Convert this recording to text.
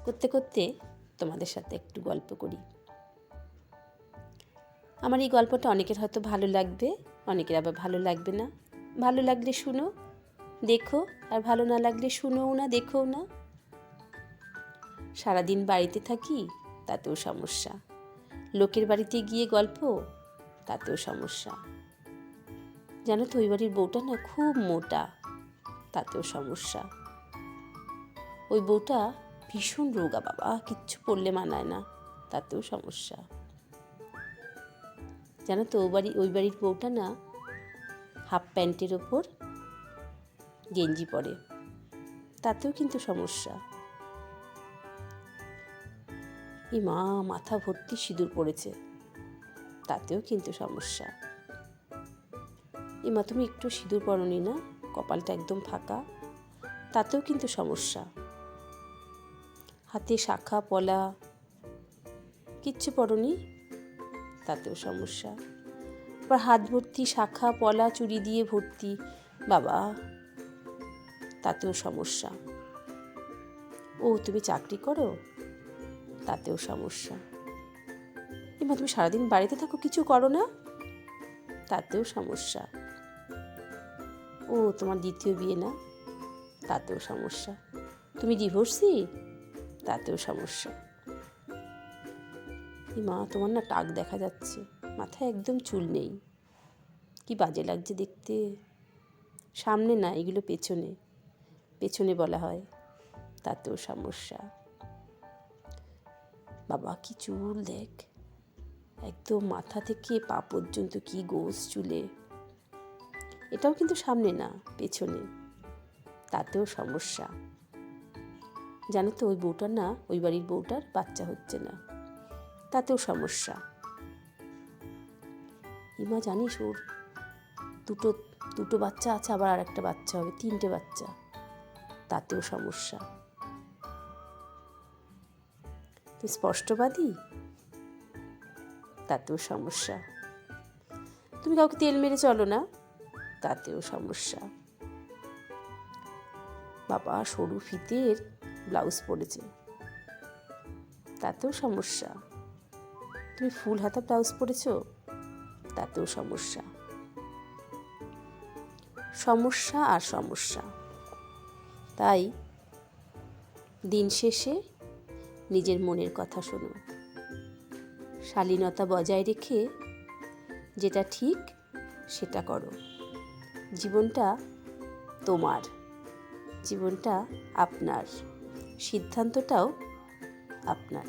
করতে করতে তোমাদের সাথে একটু গল্প করি। আমার এই গল্পটা অনেকের হয়তো ভালো লাগবে, অনেকের আবার ভালো লাগবে না। ভালো লাগলে শুনো, দেখো, আর ভালো না লাগলে শুনোও না, দেখোও না। সারাদিন বাড়িতে থাকি, তাতেও সমস্যা। লোকের বাড়িতে গিয়ে গল্প, তাতেও সমস্যা। জানো তো ওই বাড়ির বউটা না খুব মোটা, তাতেও সমস্যা। ওই বউটা ভীষণ রোগা বাবা, কিচ্ছু পরলে মানায় না, তাতেও সমস্যা। জানো তো ওই বাড়ির বউটা না হাফ প্যান্টের ওপর গেঞ্জি পরে, তাতেও কিন্তু সমস্যা। এই মা মাথা ভর্তি সিঁদুর পড়েছে, তাতেও কিন্তু সমস্যা। এই মা তুমি একটু সিঁদুর পরনি না, কপালটা একদম ফাঁকা, তাতেও কিন্তু সমস্যা। হাতে শাখা পলা কিচ্ছু পরনি, তাতেও সমস্যা। আবার হাত ভর্তি শাখা পলা চুড়ি দিয়ে ভর্তি, বাবা, তাতেও সমস্যা। ও তুমি চাকরি করো, তাতেও সমস্যা। এমা তুমি সারাদিন বাড়িতে থাকো, কিছু করো না, তাতেও সমস্যা। ও তোমার দ্বিতীয় বিয়ে না, তাতেও সমস্যা। তুমি ডিভোর্সি, তাতেও সমস্যা। মা তোমার না টাক দেখা যাচ্ছে, মাথায় একদম চুল নেই, কি বাজে লাগছে দেখতে। সামনে না, এগুলো পেছনে, পেছনে বলা হয়, তাতেও সমস্যা। বাবা কি চুল দেখ, একদম মাথা থেকে পা পর্যন্ত কি গোছ চুলে। এটাও কিন্তু সামনে না, পেছনে, তাতেও সমস্যা। জানো তো ওই বউটার না, ওই বাড়ির বউটার বাচ্চা হচ্ছে না, তাতেও সমস্যা। ইমা জানিস ওর দুটো বাচ্চা আছে, আবার আর একটা বাচ্চা হবে, 3টে বাচ্চা, তাতেও সমস্যা। তুই স্পষ্টবাদী, তাতেও সমস্যা। তুমি কাউকে তেল মেরে চলো না, তাতেও সমস্যা। বাবা সরু ফিতের ব্লাউজ পরেছে, তাতেও সমস্যা। তুমি ফুল হাতা ব্লাউজ পরেছো, তাতেও সমস্যা। সমস্যা আর সমস্যা। তাই দিন শেষে নিজের মনের কথা শোনো, শালীনতা বজায় রেখে যেটা ঠিক সেটা করো। জীবনটা তোমার, জীবনটা আপনার, সিদ্ধান্তটাও আপনার।